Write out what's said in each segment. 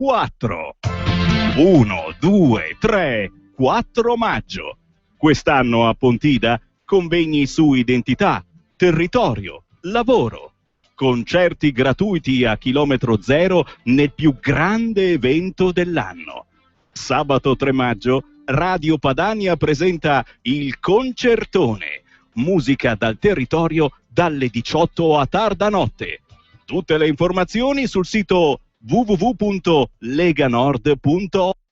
4. 1, 2, 3, 4 maggio. Quest'anno a Pontida convegni su identità, territorio, lavoro. Concerti gratuiti a chilometro zero nel più grande evento dell'anno. Sabato 3 maggio Radio Padania presenta il Concertone. Musica dal territorio dalle 18 a tarda notte. Tutte le informazioni sul sito www.leganord.org.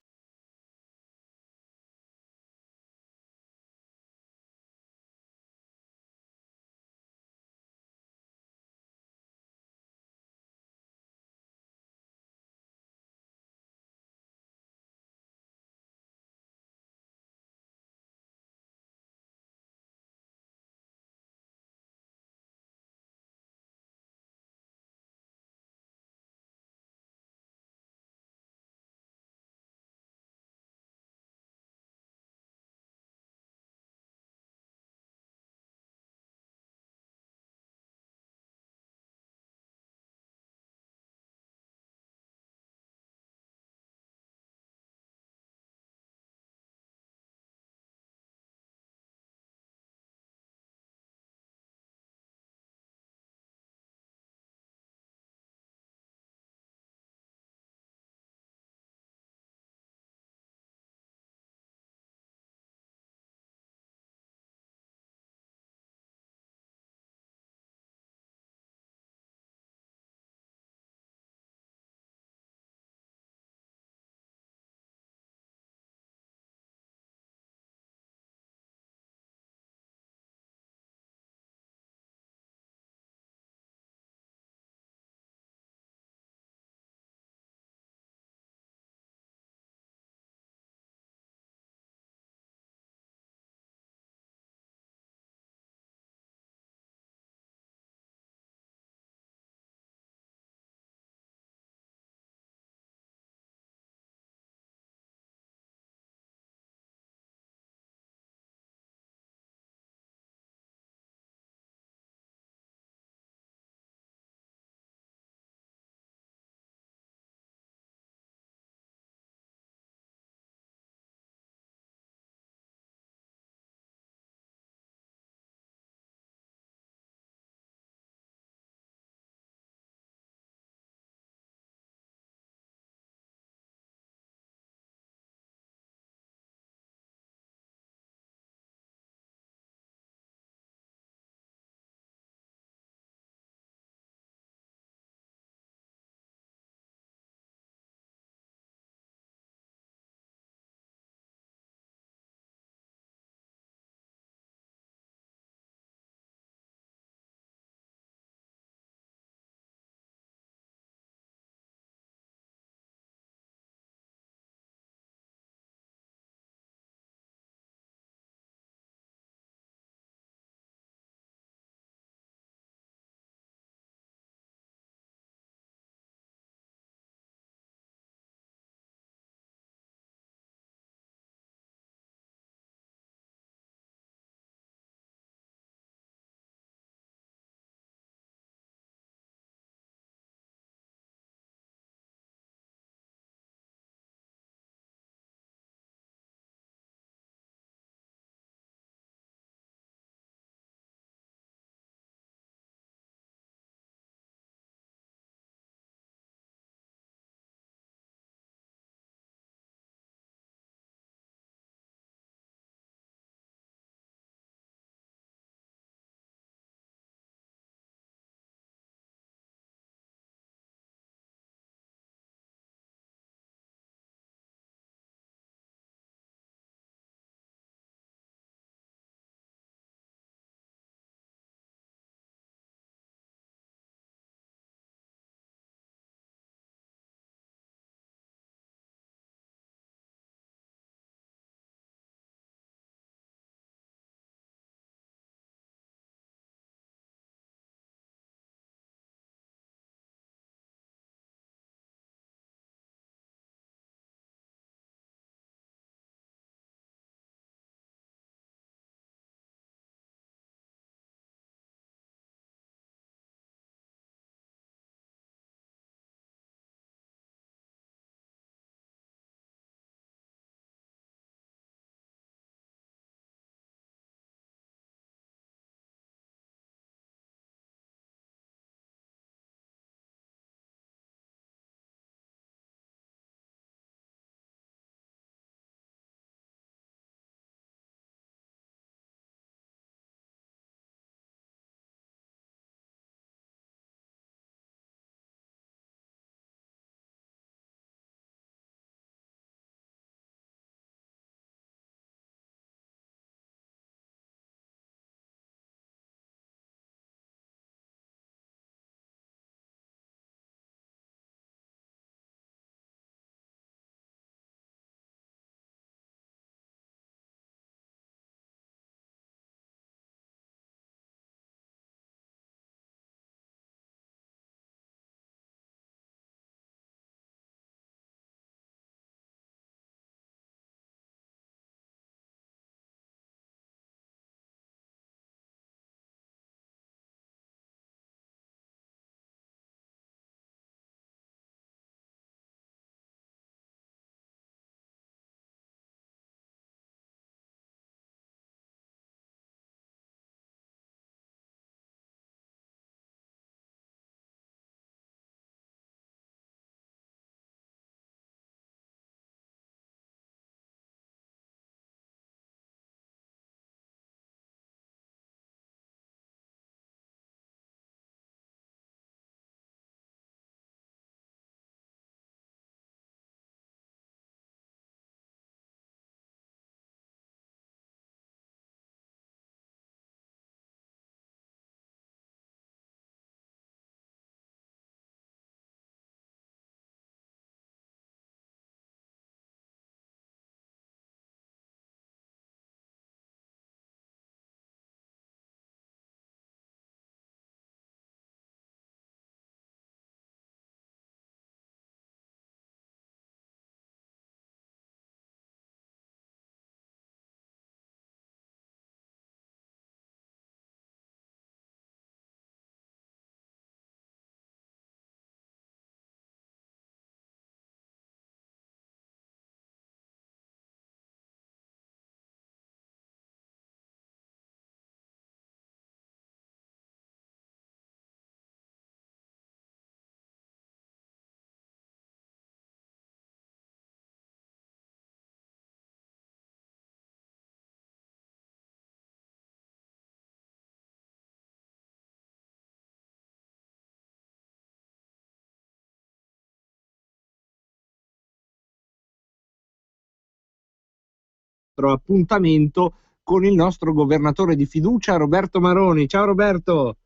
appuntamento con il nostro governatore di fiducia, Roberto Maroni. Ciao Roberto!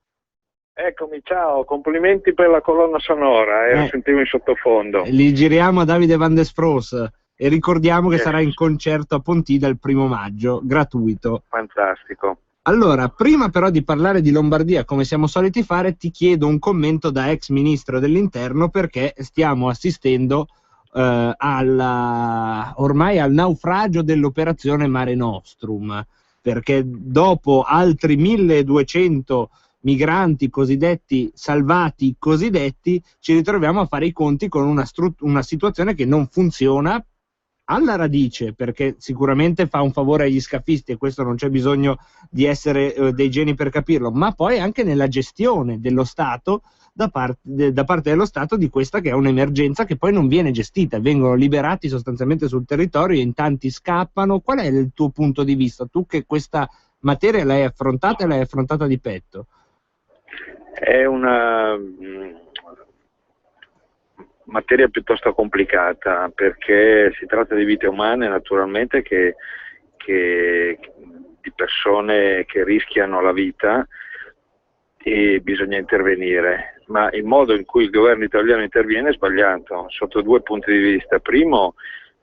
Eccomi, ciao, complimenti per la colonna sonora, lo sentivo in sottofondo. Li giriamo a Davide Van der Sproos e ricordiamo che sarà in concerto a Pontida il 1° maggio, gratuito. Fantastico. Allora, prima però di parlare di Lombardia, come siamo soliti fare, ti chiedo un commento da ex ministro dell'Interno, perché stiamo assistendo ormai al naufragio dell'operazione Mare Nostrum, perché dopo altri 1200 migranti cosiddetti salvati, ci ritroviamo a fare i conti con una situazione che non funziona alla radice, perché sicuramente fa un favore agli scafisti, e questo non c'è bisogno di essere dei geni per capirlo, ma poi anche nella gestione dello Stato, da parte dello Stato, di questa che è un'emergenza che poi non viene gestita, vengono liberati sostanzialmente sul territorio e in tanti scappano. Qual è il tuo punto di vista? Tu che questa materia l'hai affrontata e l'hai affrontata di petto. È una materia piuttosto complicata, perché si tratta di vite umane, naturalmente, di persone che rischiano la vita e bisogna intervenire, ma il modo in cui il governo italiano interviene è sbagliato sotto 2 punti di vista. Primo,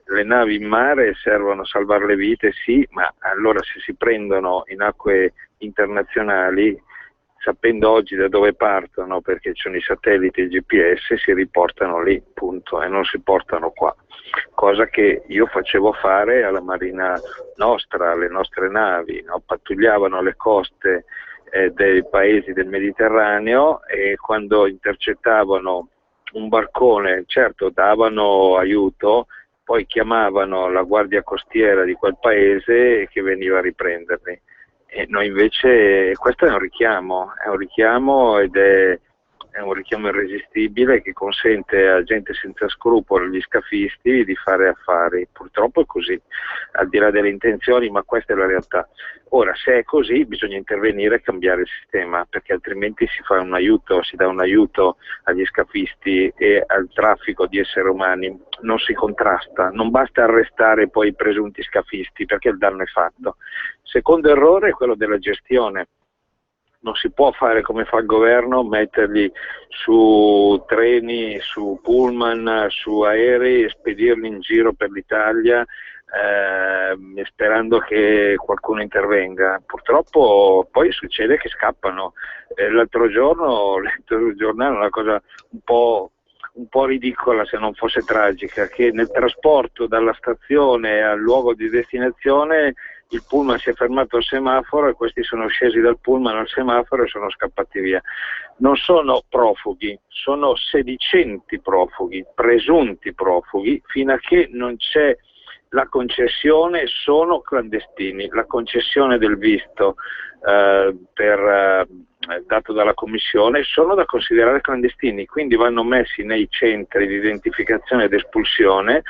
le navi in mare servono a salvare le vite, sì, ma allora se si prendono in acque internazionali, sapendo oggi da dove partono, perché ci sono i satelliti e il GPS, si riportano lì, punto, e non si portano qua. Cosa che io facevo fare alla Marina nostra, alle nostre navi, no? Pattugliavano le coste dei paesi del Mediterraneo, e quando intercettavano un barcone, certo davano aiuto, poi chiamavano la guardia costiera di quel paese che veniva a riprenderli. E noi invece, questo è un richiamo ed è un richiamo irresistibile che consente a gente senza scrupoli, agli scafisti, di fare affari. Purtroppo è così, al di là delle intenzioni, ma questa è la realtà. Ora, se è così, bisogna intervenire e cambiare il sistema, perché altrimenti si dà un aiuto agli scafisti e al traffico di esseri umani. Non si contrasta, non basta arrestare poi i presunti scafisti, perché il danno è fatto. Secondo errore è quello della gestione. Non si può fare come fa il governo, metterli su treni, su pullman, su aerei e spedirli in giro per l'Italia sperando che qualcuno intervenga. Purtroppo poi succede che scappano. L'altro giorno ho letto sul giornale una cosa un po' ridicola, se non fosse tragica, che nel trasporto dalla stazione al luogo di destinazione il pullman si è fermato al semaforo e questi sono scesi dal pullman al semaforo e sono scappati via. Non sono profughi, sono sedicenti profughi, presunti profughi, fino a che non c'è la concessione sono clandestini. La concessione del visto dato dalla Commissione sono da considerare clandestini, quindi vanno messi nei centri di identificazione ed espulsione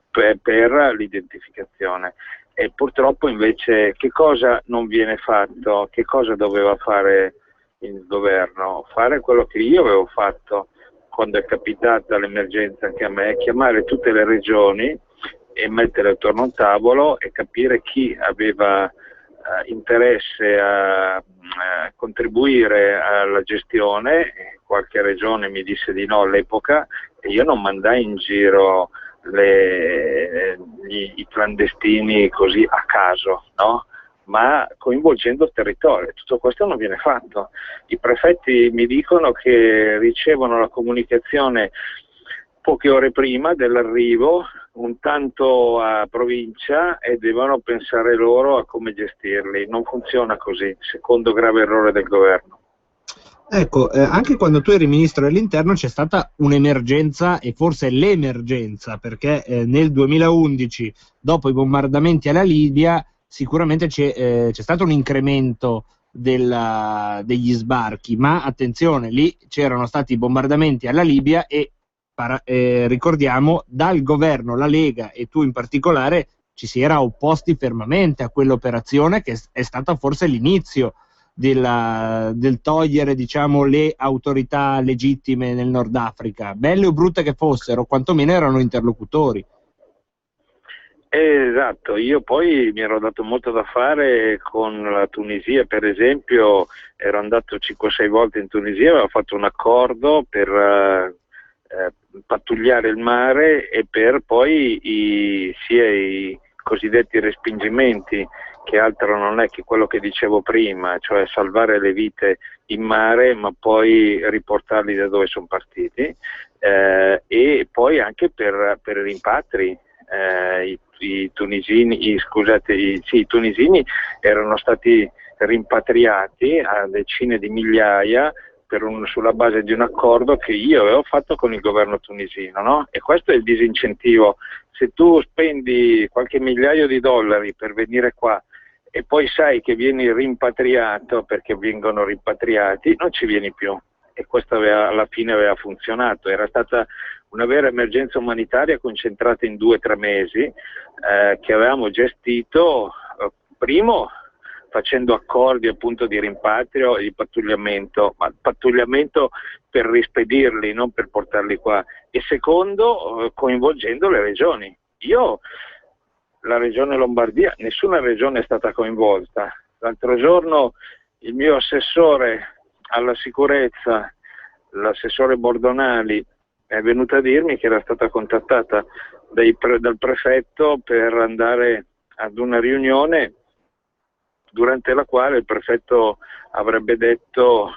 per l'identificazione. E purtroppo invece che cosa non viene fatto? Che cosa doveva fare il governo? Fare quello che io avevo fatto quando è capitata l'emergenza anche a me, chiamare tutte le regioni e mettere attorno a un tavolo e capire chi aveva interesse a contribuire alla gestione. Qualche regione mi disse di no all'epoca e io non mandai in giro i clandestini così a caso, no? Ma coinvolgendo il territorio. Tutto questo non viene fatto. I prefetti mi dicono che ricevono la comunicazione poche ore prima dell'arrivo, un tanto a provincia, e devono pensare loro a come gestirli. Non funziona così, secondo grave errore del governo. Ecco, anche quando tu eri ministro dell'Interno c'è stata un'emergenza, e forse l'emergenza, perché nel 2011, dopo i bombardamenti alla Libia, sicuramente c'è stato un incremento degli sbarchi, ma attenzione, lì c'erano stati i bombardamenti alla Libia e ricordiamo, dal governo, la Lega e tu in particolare, ci si era opposti fermamente a quell'operazione, che è stata forse l'inizio del togliere, diciamo, le autorità legittime nel Nord Africa, belle o brutte che fossero, quantomeno erano interlocutori. Esatto, io poi mi ero dato molto da fare con la Tunisia, per esempio, ero andato 5-6 volte in Tunisia, avevo fatto un accordo per pattugliare il mare e per poi sia i cosiddetti respingimenti, che altro non è che quello che dicevo prima, cioè salvare le vite in mare ma poi riportarli da dove sono partiti, e poi anche per i rimpatri. I tunisini, i tunisini erano stati rimpatriati a decine di migliaia sulla base di un accordo che io avevo fatto con il governo tunisino, no? E questo è il disincentivo. Se tu spendi qualche migliaio di dollari per venire qua e poi sai che vieni rimpatriato perché vengono rimpatriati, non ci vieni più. E questo alla fine aveva funzionato. Era stata una vera emergenza umanitaria concentrata in 2-3 mesi, che avevamo gestito, primo facendo accordi appunto di rimpatrio e di pattugliamento, ma pattugliamento per rispedirli, non per portarli qua, e secondo coinvolgendo le regioni. La regione Lombardia, nessuna regione è stata coinvolta. L'altro giorno il mio assessore alla sicurezza, l'assessore Bordonali, è venuta a dirmi che era stata contattata dal prefetto per andare ad una riunione durante la quale il prefetto avrebbe detto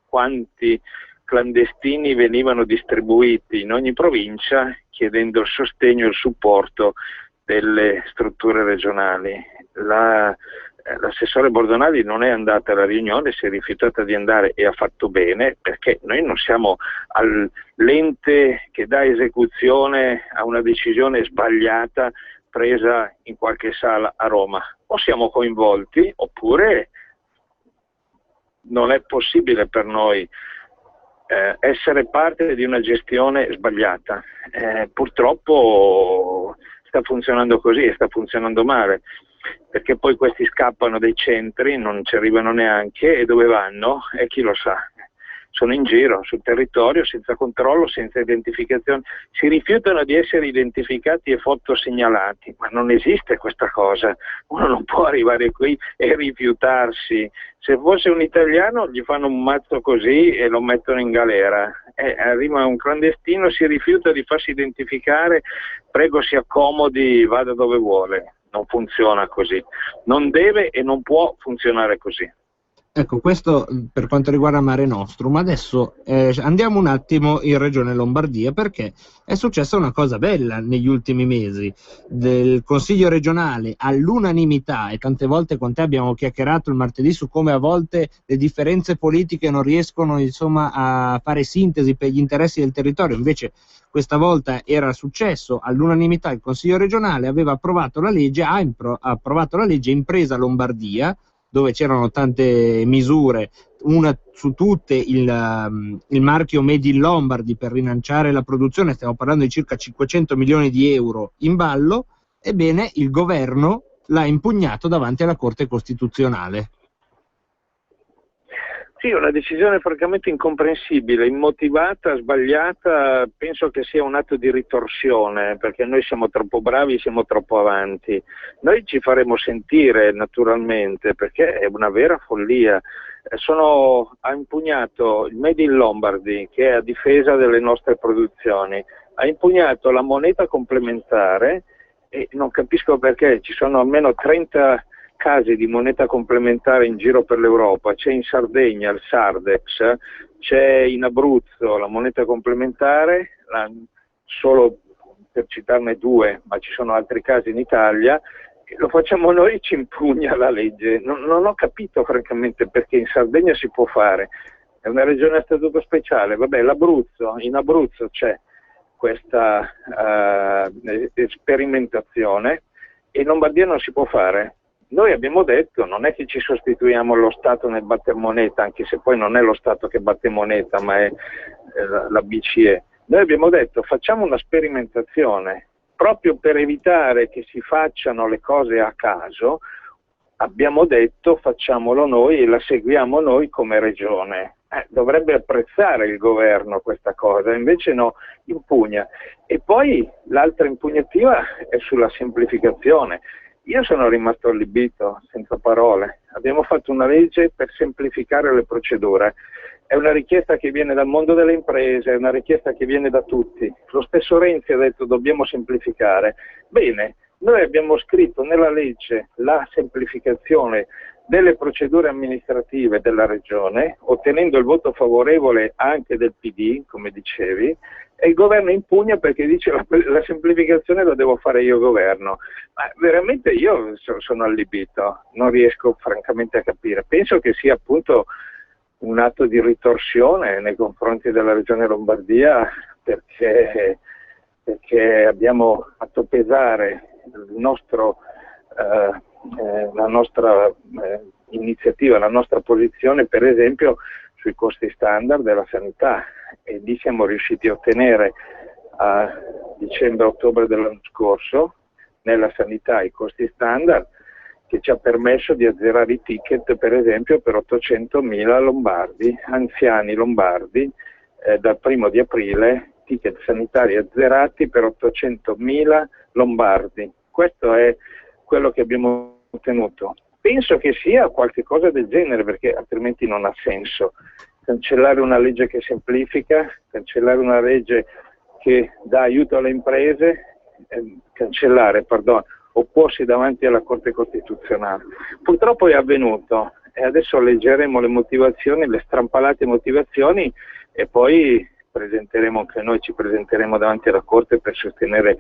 quanti clandestini venivano distribuiti in ogni provincia, chiedendo il sostegno e il supporto delle strutture regionali. L'assessore Bordonali non è andata alla riunione, si è rifiutata di andare e ha fatto bene, perché noi non siamo l'ente che dà esecuzione a una decisione sbagliata presa in qualche sala a Roma. O siamo coinvolti oppure non è possibile per noi essere parte di una gestione sbagliata. Purtroppo sta funzionando così e sta funzionando male, perché poi questi scappano dai centri, non ci arrivano neanche, e dove vanno? E chi lo sa. Sono in giro sul territorio senza controllo, senza identificazione, si rifiutano di essere identificati e fotosegnalati, ma non esiste questa cosa. Uno non può arrivare qui e rifiutarsi. Se fosse un italiano gli fanno un mazzo così e lo mettono in galera. Arriva un clandestino, si rifiuta di farsi identificare, prego si accomodi, vada dove vuole. Non funziona così, non deve e non può funzionare così. Ecco, questo per quanto riguarda Mare Nostrum. Adesso andiamo un attimo in Regione Lombardia, perché è successa una cosa bella negli ultimi mesi. Del Consiglio regionale all'unanimità, e tante volte con te abbiamo chiacchierato il martedì su come a volte le differenze politiche non riescono insomma a fare sintesi per gli interessi del territorio, invece questa volta era successo all'unanimità. Il Consiglio regionale aveva approvato la legge, ha approvato la legge Impresa Lombardia, dove c'erano tante misure, una su tutte il marchio Made in Lombardy per rilanciare la produzione. Stiamo parlando di circa 500 milioni di euro in ballo. Ebbene, il governo l'ha impugnato davanti alla Corte Costituzionale. Sì, una decisione francamente incomprensibile, immotivata, sbagliata. Penso che sia un atto di ritorsione, perché noi siamo troppo bravi, siamo troppo avanti. Noi ci faremo sentire naturalmente, perché è una vera follia. Ha impugnato il Made in Lombardy, che è a difesa delle nostre produzioni, ha impugnato la moneta complementare, e non capisco perché. Ci sono almeno 30 casi di moneta complementare in giro per l'Europa. C'è in Sardegna il Sardex, c'è in Abruzzo la moneta complementare, solo per citarne 2, ma ci sono altri casi in Italia. Lo facciamo noi, ci impugna la legge. Non ho capito francamente perché in Sardegna si può fare, è una regione a statuto speciale. Vabbè, in Abruzzo c'è questa sperimentazione, e in Lombardia non si può fare. Noi abbiamo detto, non è che ci sostituiamo lo Stato nel batter moneta, anche se poi non è lo Stato che batte moneta, ma è la BCE. Noi abbiamo detto, facciamo una sperimentazione, proprio per evitare che si facciano le cose a caso. Abbiamo detto, facciamolo noi e la seguiamo noi come regione. dovrebbe apprezzare il governo questa cosa, invece no, impugna. E poi l'altra impugnativa è sulla semplificazione. Io sono rimasto allibito, senza parole. Abbiamo fatto una legge per semplificare le procedure. È una richiesta che viene dal mondo delle imprese, è una richiesta che viene da tutti. Lo stesso Renzi ha detto dobbiamo semplificare. Bene, noi abbiamo scritto nella legge la semplificazione delle procedure amministrative della Regione, ottenendo il voto favorevole anche del PD, come dicevi, e il governo impugna perché dice la semplificazione la devo fare io governo. Ma veramente io sono allibito, non riesco francamente a capire. Penso che sia appunto un atto di ritorsione nei confronti della Regione Lombardia perché abbiamo fatto pesare la nostra iniziativa, la nostra posizione per esempio sui costi standard della sanità, e lì siamo riusciti a ottenere a dicembre-ottobre dell'anno scorso nella sanità i costi standard, che ci ha permesso di azzerare i ticket per esempio per 800.000 lombardi, anziani lombardi, dal 1° di aprile, ticket sanitari azzerati per 800.000 lombardi. Questo è quello che abbiamo ottenuto. Penso che sia qualcosa del genere, perché altrimenti non ha senso. Cancellare una legge che semplifica, cancellare una legge che dà aiuto alle imprese, opporsi davanti alla Corte Costituzionale. Purtroppo è avvenuto e adesso leggeremo le motivazioni, le strampalate motivazioni, e poi ci presenteremo davanti alla Corte per sostenere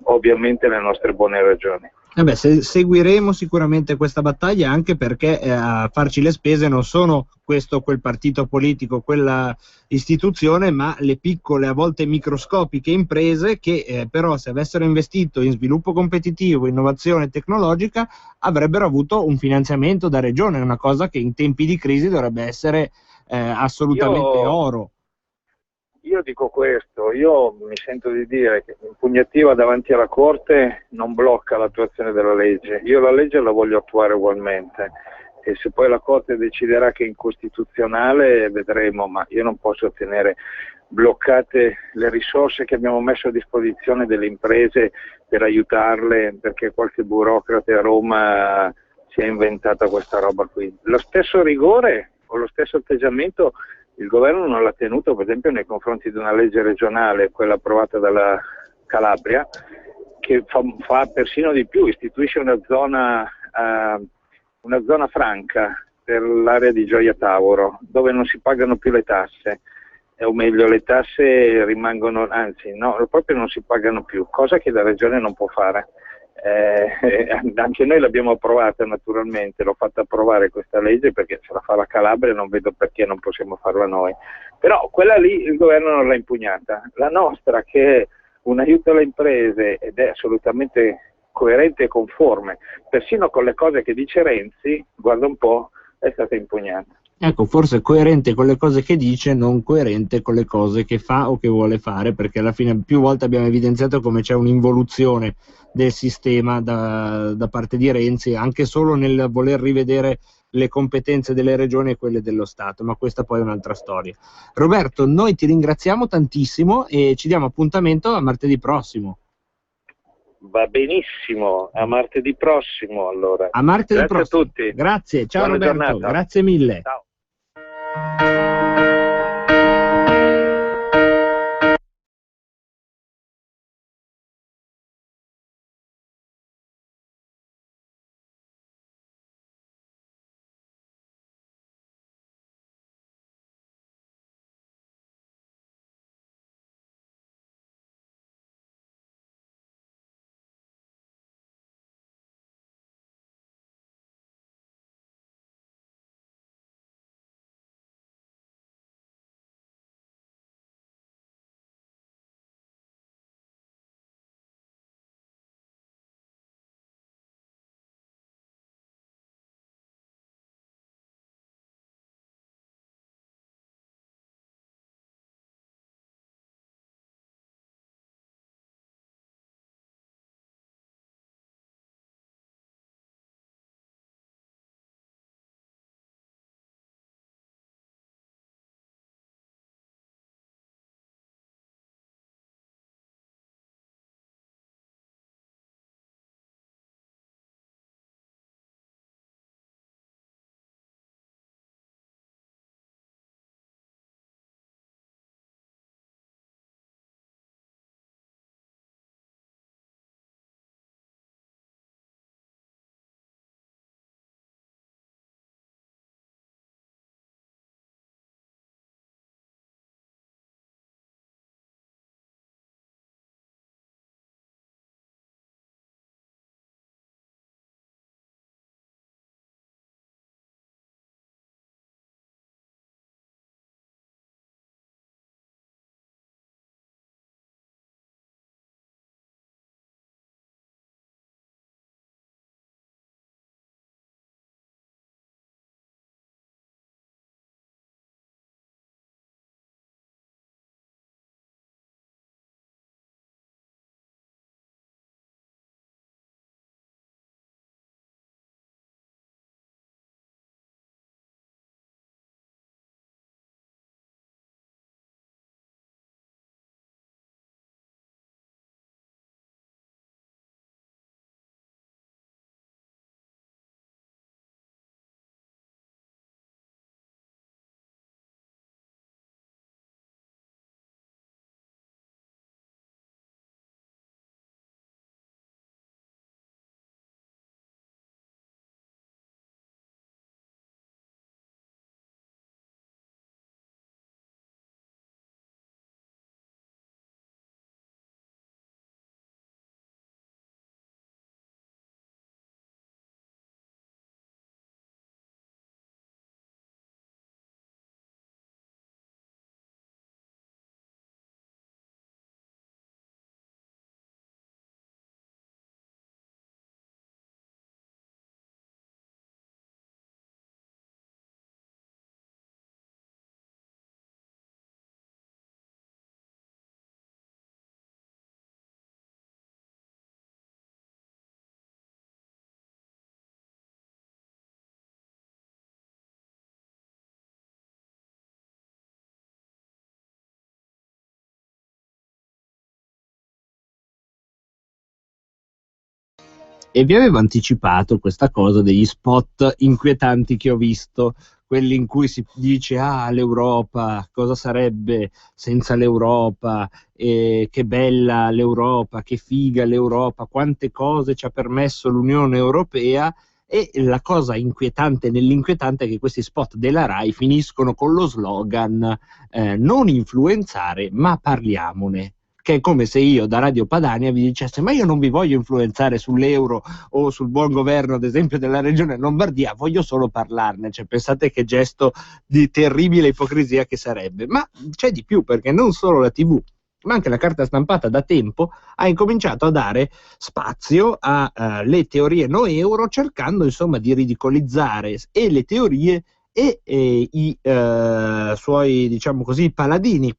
ovviamente le nostre buone ragioni. Seguiremo sicuramente questa battaglia, anche perché a farci le spese non sono questo o quel partito politico, quella istituzione, ma le piccole, a volte microscopiche imprese che però, se avessero investito in sviluppo competitivo, innovazione tecnologica, avrebbero avuto un finanziamento da regione, una cosa che in tempi di crisi dovrebbe essere assolutamente oro. Io dico questo, io mi sento di dire che l'impugnativa davanti alla Corte non blocca l'attuazione della legge. Io la legge la voglio attuare ugualmente, e se poi la Corte deciderà che è incostituzionale vedremo, ma io non posso tenere bloccate le risorse che abbiamo messo a disposizione delle imprese per aiutarle, perché qualche burocrate a Roma si è inventata questa roba qui. Lo stesso rigore o lo stesso atteggiamento il governo non l'ha tenuto, per esempio, nei confronti di una legge regionale, quella approvata dalla Calabria, che fa persino di più, istituisce una zona franca per l'area di Gioia Tauro, dove non si pagano più le tasse, o meglio le tasse rimangono, anzi no, proprio non si pagano più, cosa che la regione non può fare. Anche noi l'abbiamo approvata, naturalmente, l'ho fatta approvare questa legge perché se la fa la Calabria non vedo perché non possiamo farla noi, però quella lì il governo non l'ha impugnata. La nostra, che è un aiuto alle imprese ed è assolutamente coerente e conforme persino con le cose che dice Renzi, guarda un po', è stata impugnata. Ecco, forse coerente con le cose che dice, non coerente con le cose che fa o che vuole fare, perché alla fine più volte abbiamo evidenziato come c'è un'involuzione del sistema da parte di Renzi, anche solo nel voler rivedere le competenze delle regioni e quelle dello Stato, ma questa poi è un'altra storia. Roberto, noi ti ringraziamo tantissimo e ci diamo appuntamento a martedì prossimo. Va benissimo, a martedì prossimo allora. A martedì Grazie prossimo. a tutti. Grazie, ciao Buona Roberto, giornata. grazie mille. Ciao. E vi avevo anticipato questa cosa degli spot inquietanti che ho visto, quelli in cui si dice l'Europa, cosa sarebbe senza l'Europa, che bella l'Europa, che figa l'Europa, quante cose ci ha permesso l'Unione Europea. E la cosa inquietante nell'inquietante è che questi spot della Rai finiscono con lo slogan non influenzare ma parliamone, che è come se io da Radio Padania vi dicesse ma io non vi voglio influenzare sull'euro o sul buon governo ad esempio della regione Lombardia, voglio solo parlarne. Cioè, pensate che gesto di terribile ipocrisia che sarebbe. Ma c'è di più, perché non solo la TV ma anche la carta stampata da tempo ha incominciato a dare spazio alle teorie no euro, cercando insomma di ridicolizzare e le teorie e i suoi, diciamo così, paladini.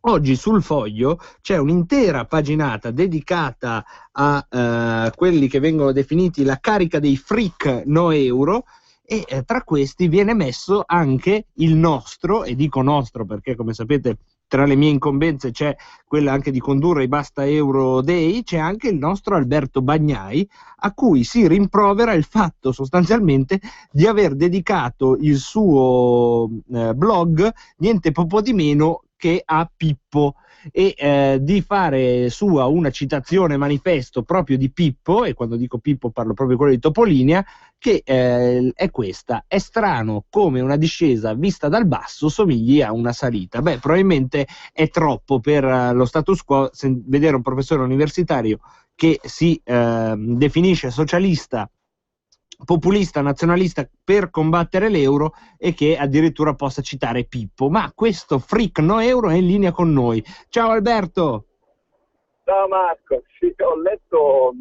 Oggi sul Foglio c'è un'intera paginata dedicata a quelli che vengono definiti la carica dei freak no euro, e tra questi viene messo anche il nostro, e dico nostro perché come sapete tra le mie incombenze c'è quella anche di condurre i Basta Euro Day, c'è anche il nostro Alberto Bagnai, a cui si rimprovera il fatto sostanzialmente di aver dedicato il suo blog niente poco di meno che a Pippo, e di fare sua una citazione manifesto proprio di Pippo, e quando dico Pippo parlo proprio quello di Topolinia, che è questa: è strano come una discesa vista dal basso somigli a una salita. Beh, probabilmente è troppo per lo status quo vedere un professore universitario che si definisce socialista, populista, nazionalista per combattere l'euro, e che addirittura possa citare Pippo. Ma questo freak no euro è in linea con noi. Ciao Alberto! Ciao Marco, sì, ho letto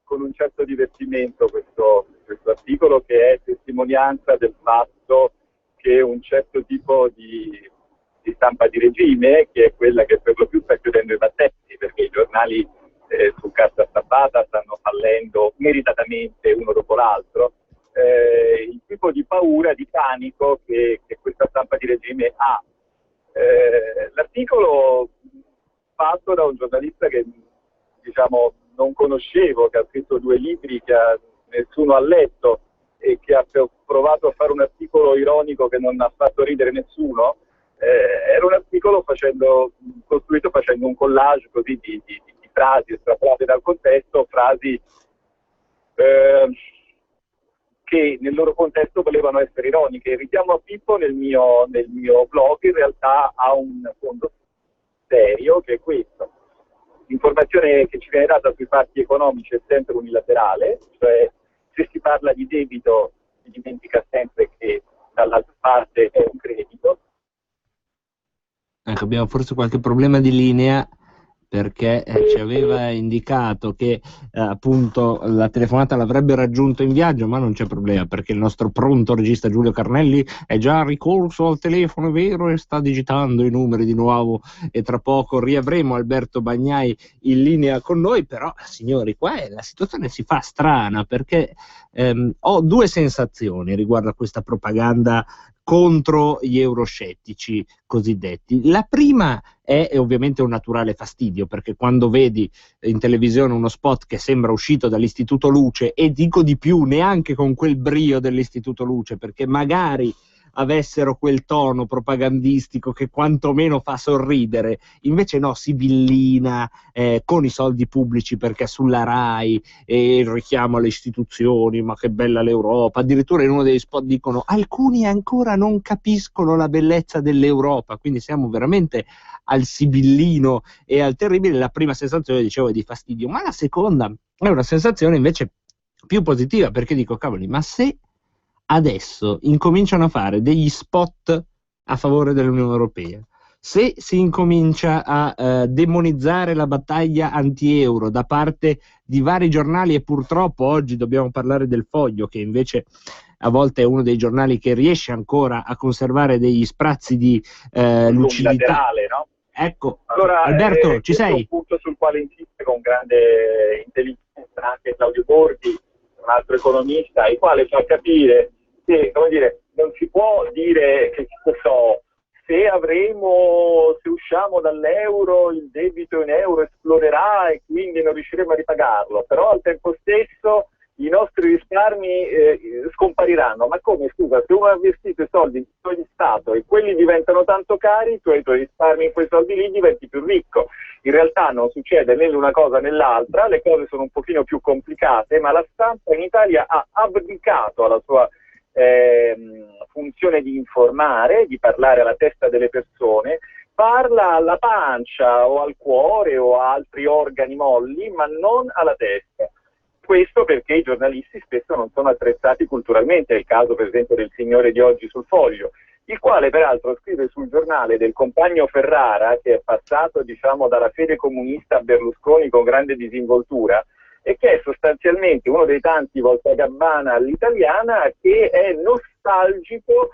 con un certo divertimento questo articolo, che è testimonianza del fatto che un certo tipo di stampa di regime, che è quella che per lo più sta chiudendo i battenti, perché i giornali su carta stampata stanno fallendo meritatamente uno dopo l'altro, il tipo di paura, di panico che questa stampa di regime ha. L'articolo fatto da un giornalista che diciamo non conoscevo, che ha scritto 2 libri che nessuno ha letto e che ha provato a fare un articolo ironico che non ha fatto ridere nessuno, era un articolo costruito facendo un collage così di frasi estrapolate dal contesto, frasi che nel loro contesto volevano essere ironiche. Il richiamo a Pippo nel mio blog in realtà ha un fondo serio, che è questo: l'informazione che ci viene data sui fatti economici è sempre unilaterale, cioè se si parla di debito si dimentica sempre che dall'altra parte è un credito. Ecco, abbiamo forse qualche problema di linea, perché ci aveva indicato che appunto la telefonata l'avrebbe raggiunto in viaggio, ma non c'è problema, perché il nostro pronto regista Giulio Carnelli è già ricorso al telefono, è vero, e sta digitando i numeri di nuovo, e tra poco riavremo Alberto Bagnai in linea con noi. Però signori, qua la situazione si fa strana, perché ho 2 sensazioni riguardo a questa propaganda contro gli euroscettici cosiddetti. La prima è ovviamente un naturale fastidio, perché quando vedi in televisione uno spot che sembra uscito dall'Istituto Luce, e dico di più, neanche con quel brio dell'Istituto Luce, perché magari avessero quel tono propagandistico che quantomeno fa sorridere, invece no, sibillina con i soldi pubblici, perché sulla Rai e il richiamo alle istituzioni, ma che bella l'Europa. Addirittura in uno degli spot dicono alcuni ancora non capiscono la bellezza dell'Europa, quindi siamo veramente al sibillino e al terribile. La prima sensazione, dicevo, è di fastidio, ma la seconda è una sensazione invece più positiva, perché dico cavoli, ma se adesso incominciano a fare degli spot a favore dell'Unione Europea, se si incomincia a demonizzare la battaglia anti-euro da parte di vari giornali, e purtroppo oggi dobbiamo parlare del Foglio, che invece a volte è uno dei giornali che riesce ancora a conservare degli sprazzi di lucidità, no? Ecco, allora, Alberto, ci sei? È un punto sul quale insiste con grande intelligenza anche Claudio Borghi, un altro economista, il quale fa capire che, come dire, non si può dire che se usciamo dall'euro il debito in euro esploderà e quindi non riusciremo a ripagarlo, però al tempo stesso i nostri risparmi scompariranno. Ma come, scusa, se uno ha investito i soldi in titoli di Stato e quelli diventano tanto cari, tu hai i tuoi risparmi in quei soldi lì, diventi più ricco. In realtà non succede né l'una cosa né l'altra, le cose sono un pochino più complicate, ma la stampa in Italia ha abdicato alla sua funzione di informare, di parlare alla testa delle persone, parla alla pancia o al cuore o a altri organi molli, ma non alla testa. Questo perché i giornalisti spesso non sono attrezzati culturalmente, è il caso per esempio del signore di oggi sul Foglio, il quale peraltro scrive sul giornale del compagno Ferrara, che è passato diciamo dalla fede comunista a Berlusconi con grande disinvoltura, e che è sostanzialmente uno dei tanti voltagabbana all'italiana che è nostalgico,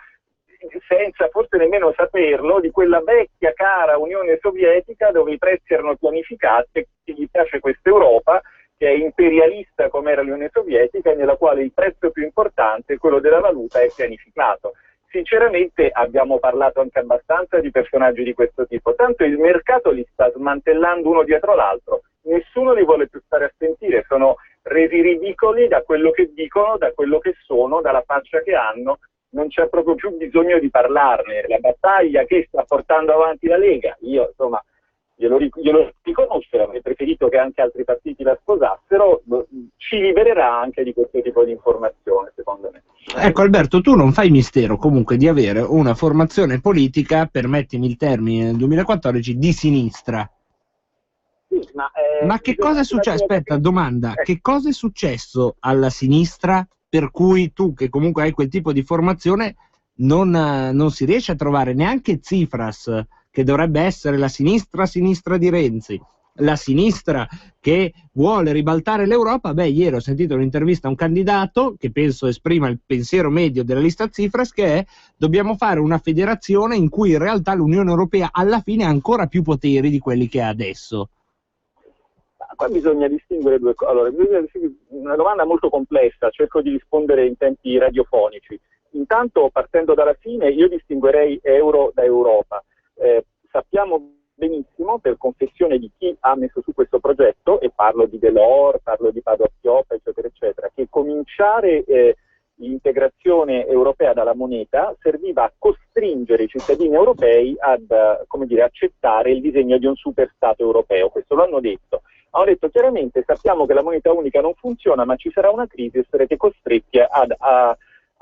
senza forse nemmeno saperlo, di quella vecchia cara Unione Sovietica dove i prezzi erano pianificati e che gli piace questa Europa che è imperialista come era l'Unione Sovietica e nella quale il prezzo più importante, quello della valuta, è pianificato. Sinceramente abbiamo parlato anche abbastanza di personaggi di questo tipo, tanto il mercato li sta smantellando uno dietro l'altro, nessuno li vuole più stare a sentire, sono resi ridicoli da quello che dicono, da quello che sono, dalla faccia che hanno, non c'è proprio più bisogno di parlarne. La battaglia che sta portando avanti la Lega, io insomma glielo riconosco, avrei preferito che anche altri partiti la sposassero, ci libererà anche di questo tipo di informazione, secondo me. Ecco Alberto, tu non fai mistero comunque di avere una formazione politica, permettimi il termine, nel 2014, di sinistra. Sì, ma che cosa è successo? Aspetta, domanda, che cosa è successo alla sinistra per cui tu, che comunque hai quel tipo di formazione, non si riesce a trovare neanche Tsipras, che dovrebbe essere la sinistra di Renzi, la sinistra che vuole ribaltare l'Europa? Beh, ieri ho sentito un'intervista a un candidato che penso esprima il pensiero medio della lista Tsipras, che è: dobbiamo fare una federazione in cui in realtà l'Unione Europea alla fine ha ancora più poteri di quelli che ha adesso. Qua bisogna distinguere due cose. Allora, una domanda molto complessa, cerco di rispondere in tempi radiofonici. Intanto, partendo dalla fine, io distinguerei euro da Europa. Sappiamo benissimo, per confessione di chi ha messo su questo progetto, e parlo di Delors, parlo di Padoa-Schioppa, eccetera, eccetera, che cominciare l'integrazione europea dalla moneta serviva a costringere i cittadini europei ad, come dire, accettare il disegno di un super stato europeo. Questo lo hanno detto. Hanno detto chiaramente: sappiamo che la moneta unica non funziona, ma ci sarà una crisi e sarete costretti ad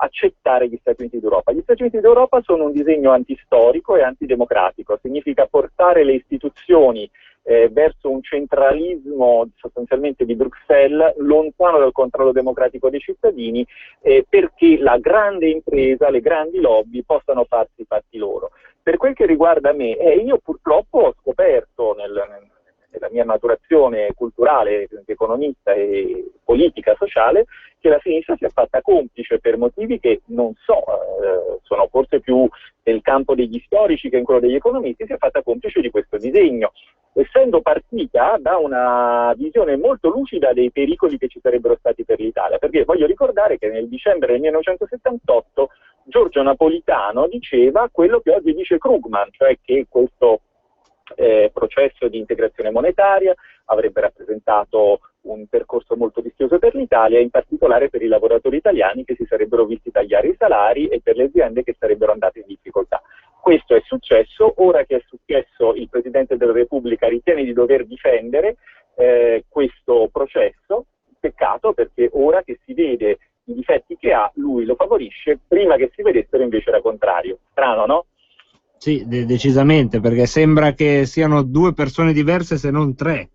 accettare gli Stati Uniti d'Europa. Gli Stati Uniti d'Europa sono un disegno antistorico e antidemocratico, significa portare le istituzioni verso un centralismo sostanzialmente di Bruxelles, lontano dal controllo democratico dei cittadini, perché la grande impresa, le grandi lobby possano farsi i fatti loro. Per quel che riguarda me, io purtroppo ho scoperto nella mia maturazione culturale, economista e politica, sociale, che la sinistra si è fatta complice per motivi che non so, sono forse più nel campo degli storici che in quello degli economisti, si è fatta complice di questo disegno, essendo partita da una visione molto lucida dei pericoli che ci sarebbero stati per l'Italia, perché voglio ricordare che nel dicembre del 1978 Giorgio Napolitano diceva quello che oggi dice Krugman, cioè che questo processo di integrazione monetaria avrebbe rappresentato un percorso molto rischioso per l'Italia, in particolare per i lavoratori italiani che si sarebbero visti tagliare i salari e per le aziende che sarebbero andate in difficoltà. Questo è successo. Ora che è successo, il Presidente della Repubblica ritiene di dover difendere questo processo. Peccato, perché ora che si vede i difetti che ha, lui lo favorisce, prima che si vedessero invece era contrario. Strano, no? Sì, decisamente, perché sembra che siano due persone diverse se non tre.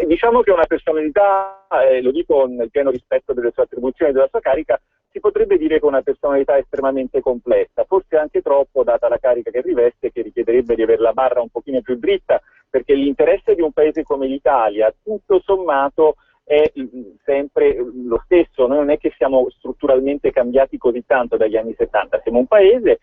Diciamo che una personalità, lo dico nel pieno rispetto delle sue attribuzioni e della sua carica, si potrebbe dire che è una personalità estremamente complessa, forse anche troppo data la carica che riveste, che richiederebbe di avere la barra un pochino più dritta, perché l'interesse di un paese come l'Italia, tutto sommato, è sempre lo stesso. Noi non è che siamo strutturalmente cambiati così tanto dagli anni 70, siamo un paese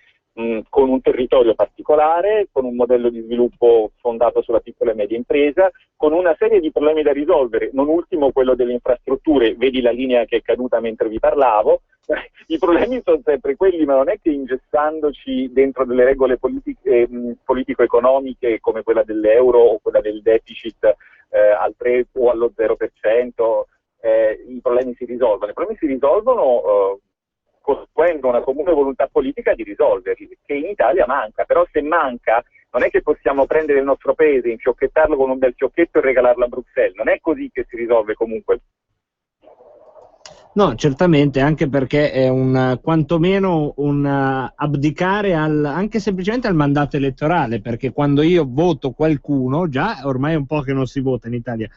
con un territorio particolare, con un modello di sviluppo fondato sulla piccola e media impresa, con una serie di problemi da risolvere, non ultimo quello delle infrastrutture, vedi la linea che è caduta mentre vi parlavo. I problemi sono sempre quelli, ma non è che ingessandoci dentro delle regole politico-economiche come quella dell'euro o quella del deficit al 3 o allo 0%, i problemi si risolvono. I problemi si risolvono costruendo una comune volontà politica di risolverli, che in Italia manca. Però se manca, non è che possiamo prendere il nostro paese, infiocchettarlo con un bel fiocchetto e regalarlo a Bruxelles. Non è così che si risolve comunque. No, certamente, anche perché è quantomeno un abdicare anche semplicemente al mandato elettorale, perché quando io voto qualcuno, già ormai è un po' che non si vota in Italia,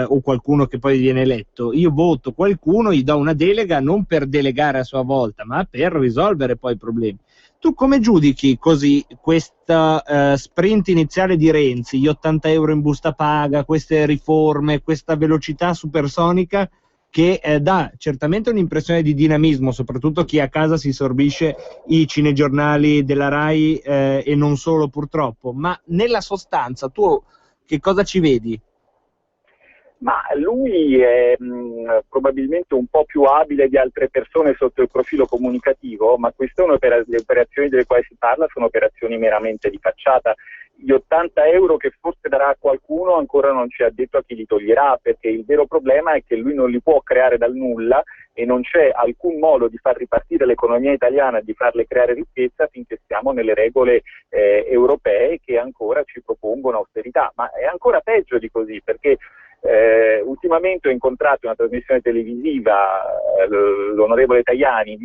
o qualcuno che poi viene eletto, io voto qualcuno, gli do una delega non per delegare a sua volta, ma per risolvere poi i problemi. Tu come giudichi così questa sprint iniziale di Renzi, gli 80 euro in busta paga, queste riforme, questa velocità supersonica che dà certamente un'impressione di dinamismo, soprattutto chi a casa si sorbisce i cinegiornali della Rai e non solo purtroppo, ma nella sostanza tu che cosa ci vedi? Ma lui è probabilmente un po' più abile di altre persone sotto il profilo comunicativo, ma queste le operazioni delle quali si parla sono operazioni meramente di facciata. Gli 80 euro che forse darà a qualcuno ancora non ci ha detto a chi li toglierà, perché il vero problema è che lui non li può creare dal nulla e non c'è alcun modo di far ripartire l'economia italiana, di farle creare ricchezza finché stiamo nelle regole europee che ancora ci propongono austerità. Ma è ancora peggio di così, perché ultimamente ho incontrato in una trasmissione televisiva l'onorevole Tajani,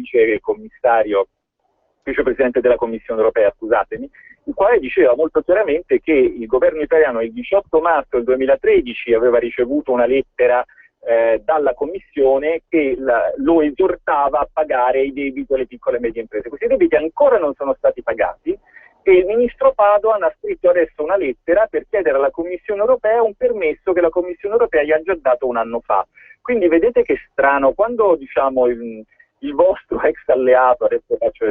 vicepresidente della Commissione europea, scusatemi, il quale diceva molto chiaramente che il governo italiano il 18 marzo del 2013 aveva ricevuto una lettera dalla Commissione che lo esortava a pagare i debiti alle piccole e medie imprese. Questi debiti ancora non sono stati pagati e il ministro Padoan ha scritto adesso una lettera per chiedere alla Commissione europea un permesso che la Commissione europea gli ha già dato un anno fa. Quindi vedete che strano, quando diciamo il vostro ex alleato, adesso faccio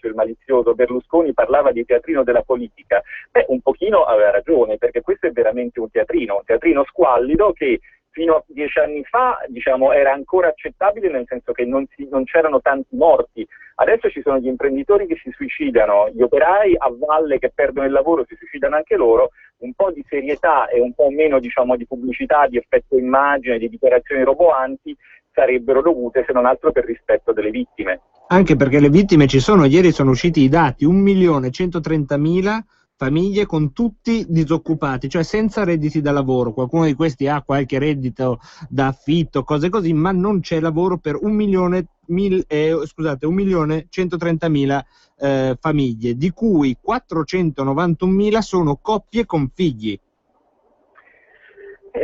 il malizioso, Berlusconi parlava di teatrino della politica, un pochino aveva ragione, perché questo è veramente un teatrino squallido che fino a 10 anni fa, diciamo, era ancora accettabile, nel senso che non c'erano tanti morti. Adesso ci sono gli imprenditori che si suicidano, gli operai a valle che perdono il lavoro si suicidano anche loro. Un po' di serietà e un po' meno, diciamo, di pubblicità, di effetto immagine, di dichiarazioni roboanti sarebbero dovute, se non altro per rispetto delle vittime. Anche perché le vittime ci sono, ieri sono usciti i dati, 1.130.000 famiglie con tutti disoccupati, cioè senza redditi da lavoro. Qualcuno di questi ha qualche reddito da affitto, cose così, ma non c'è lavoro per 1.130.000 famiglie, di cui 491.000 sono coppie con figli.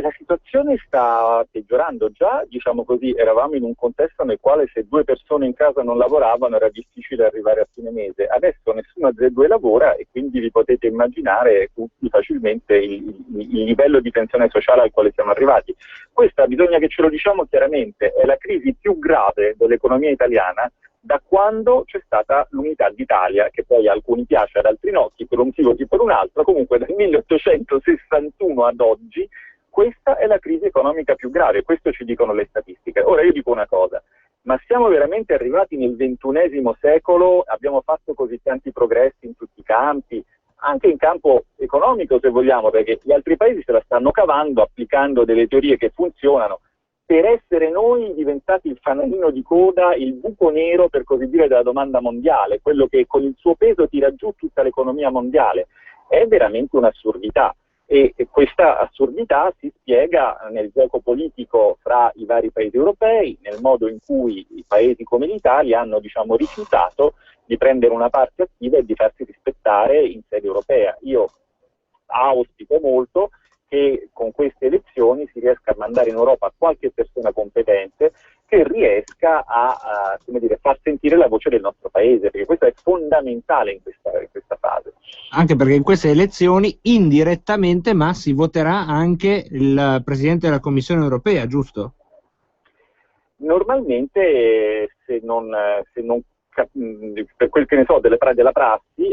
La situazione sta peggiorando. Già, diciamo così, eravamo in un contesto nel quale se 2 persone in casa non lavoravano era difficile arrivare a fine mese. Adesso nessuna delle 2 lavora e quindi vi potete immaginare tutti facilmente il livello di tensione sociale al quale siamo arrivati. Questa, bisogna che ce lo diciamo chiaramente, è la crisi più grave dell'economia italiana da quando c'è stata l'unità d'Italia, che poi a alcuni piace, ad altri no, chi per un motivo, chi per un altro. Comunque dal 1861 ad oggi questa è la crisi economica più grave, questo ci dicono le statistiche. Ora io dico una cosa, ma siamo veramente arrivati nel XXI secolo, abbiamo fatto così tanti progressi in tutti i campi, anche in campo economico se vogliamo, perché gli altri paesi se la stanno cavando, applicando delle teorie che funzionano, per essere noi diventati il fanalino di coda, il buco nero per così dire della domanda mondiale, quello che con il suo peso tira giù tutta l'economia mondiale. È veramente un'assurdità. E questa assurdità si spiega nel gioco politico fra i vari paesi europei, nel modo in cui i paesi come l'Italia hanno, diciamo, rifiutato di prendere una parte attiva e di farsi rispettare in sede europea. Io auspico molto che con queste elezioni si riesca a mandare in Europa qualche persona competente che riesca a far sentire la voce del nostro paese, perché questo è fondamentale in questa fase. Anche perché in queste elezioni indirettamente ma si voterà anche il Presidente della Commissione europea, giusto? Normalmente, se non per quel che ne so della prassi,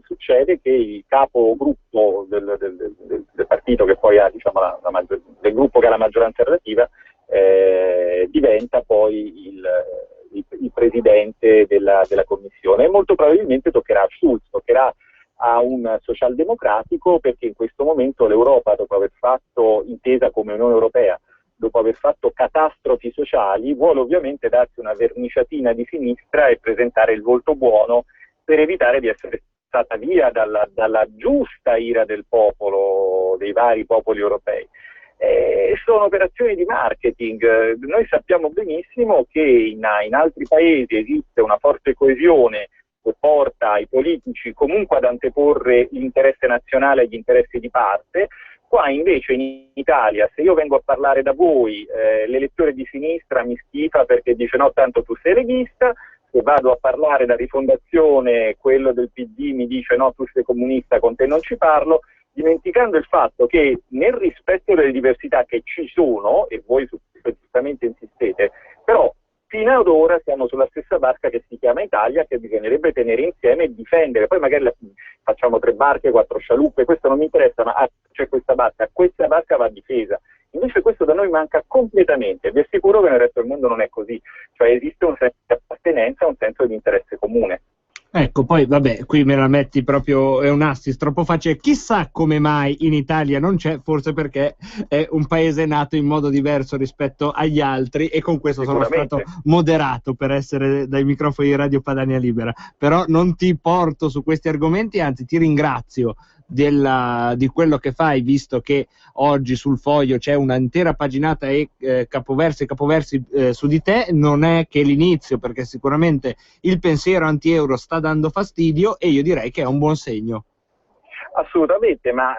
succede che il capogruppo del partito che poi ha diciamo, del gruppo che ha la maggioranza relativa, diventa poi il presidente della Commissione, e molto probabilmente toccherà a Schulz, toccherà a un socialdemocratico, perché in questo momento l'Europa, dopo aver fatto, intesa come Unione Europea, dopo aver fatto catastrofi sociali, vuole ovviamente darsi una verniciatina di sinistra e presentare il volto buono per evitare di essere stata via dalla giusta ira del popolo, dei vari popoli europei. Sono operazioni di marketing. Noi sappiamo benissimo che in altri paesi esiste una forte coesione che porta i politici comunque ad anteporre l'interesse nazionale agli interessi di parte. Qua invece in Italia, se io vengo a parlare da voi, l'elettore di sinistra mi schifa perché dice no, tanto tu sei leghista. Se vado a parlare da Rifondazione, quello del PD mi dice no, tu sei comunista, con te non ci parlo, dimenticando il fatto che nel rispetto delle diversità che ci sono, e voi su questo giustamente insistete, però fino ad ora siamo sulla stessa barca che si chiama Italia, che bisognerebbe tenere insieme e difendere. Poi magari facciamo 3 barche, 4 scialuppe, questo non mi interessa, ma c'è questa barca va difesa. Invece questo da noi manca completamente. Vi assicuro che nel resto del mondo non è così, cioè esiste un senso di appartenenza, un senso di interesse comune. Ecco, poi vabbè, qui me la metti proprio, è un assist troppo facile. Chissà come mai in Italia non c'è, forse perché è un paese nato in modo diverso rispetto agli altri, e con questo sono stato moderato per essere dai microfoni di Radio Padania Libera. Però non ti porto su questi argomenti, anzi ti ringrazio di quello che fai, visto che oggi sul Foglio c'è un'intera paginata e capoversi su di te. Non è che l'inizio, perché sicuramente il pensiero anti-euro sta dando fastidio, e io direi che è un buon segno. Assolutamente, ma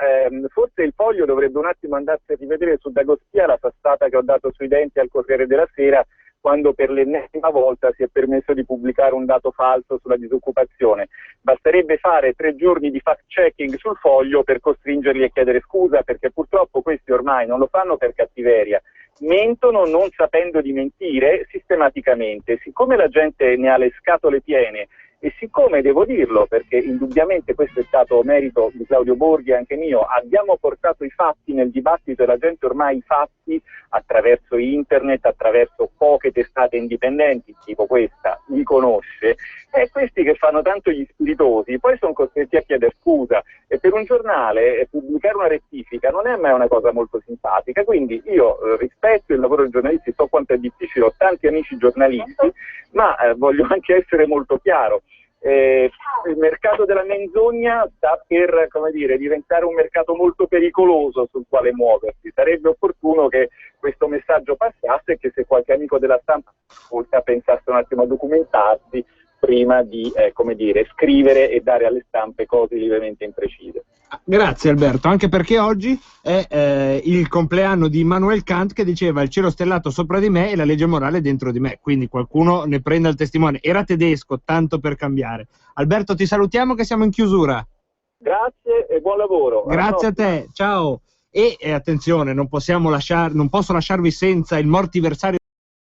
forse il Foglio dovrebbe un attimo andarsi a rivedere su D'Agostia la passata che ho dato sui denti al Corriere della Sera, quando per l'ennesima volta si è permesso di pubblicare un dato falso sulla disoccupazione. Basterebbe fare 3 giorni di fact-checking sul Foglio per costringerli a chiedere scusa, perché purtroppo questi ormai non lo fanno per cattiveria, mentono non sapendo di mentire sistematicamente. Siccome la gente ne ha le scatole piene, e siccome, devo dirlo, perché indubbiamente questo è stato merito di Claudio Borghi e anche mio, abbiamo portato i fatti nel dibattito, e la gente ormai i fatti attraverso internet, attraverso poche testate indipendenti, tipo questa, li conosce, e questi che fanno tanto gli spiritosi poi sono costretti a chiedere scusa, e per un giornale pubblicare una rettifica non è mai una cosa molto simpatica. Quindi io rispetto il lavoro dei giornalisti, so quanto è difficile, ho tanti amici giornalisti, ma voglio anche essere molto chiaro. Il mercato della menzogna sta per, come dire, diventare un mercato molto pericoloso sul quale muoversi. Sarebbe opportuno che questo messaggio passasse, e che se qualche amico della stampa ascolta pensasse un attimo a documentarsi prima di come dire, scrivere e dare alle stampe cose lievemente imprecise. Grazie Alberto, anche perché oggi è il compleanno di Immanuel Kant, che diceva: il cielo stellato sopra di me e la legge morale dentro di me. Quindi qualcuno ne prenda il testimone. Era tedesco, tanto per cambiare. Alberto, ti salutiamo che siamo in chiusura. Grazie e buon lavoro. Grazie a te, ciao. E attenzione, non posso lasciarvi senza il mortiversario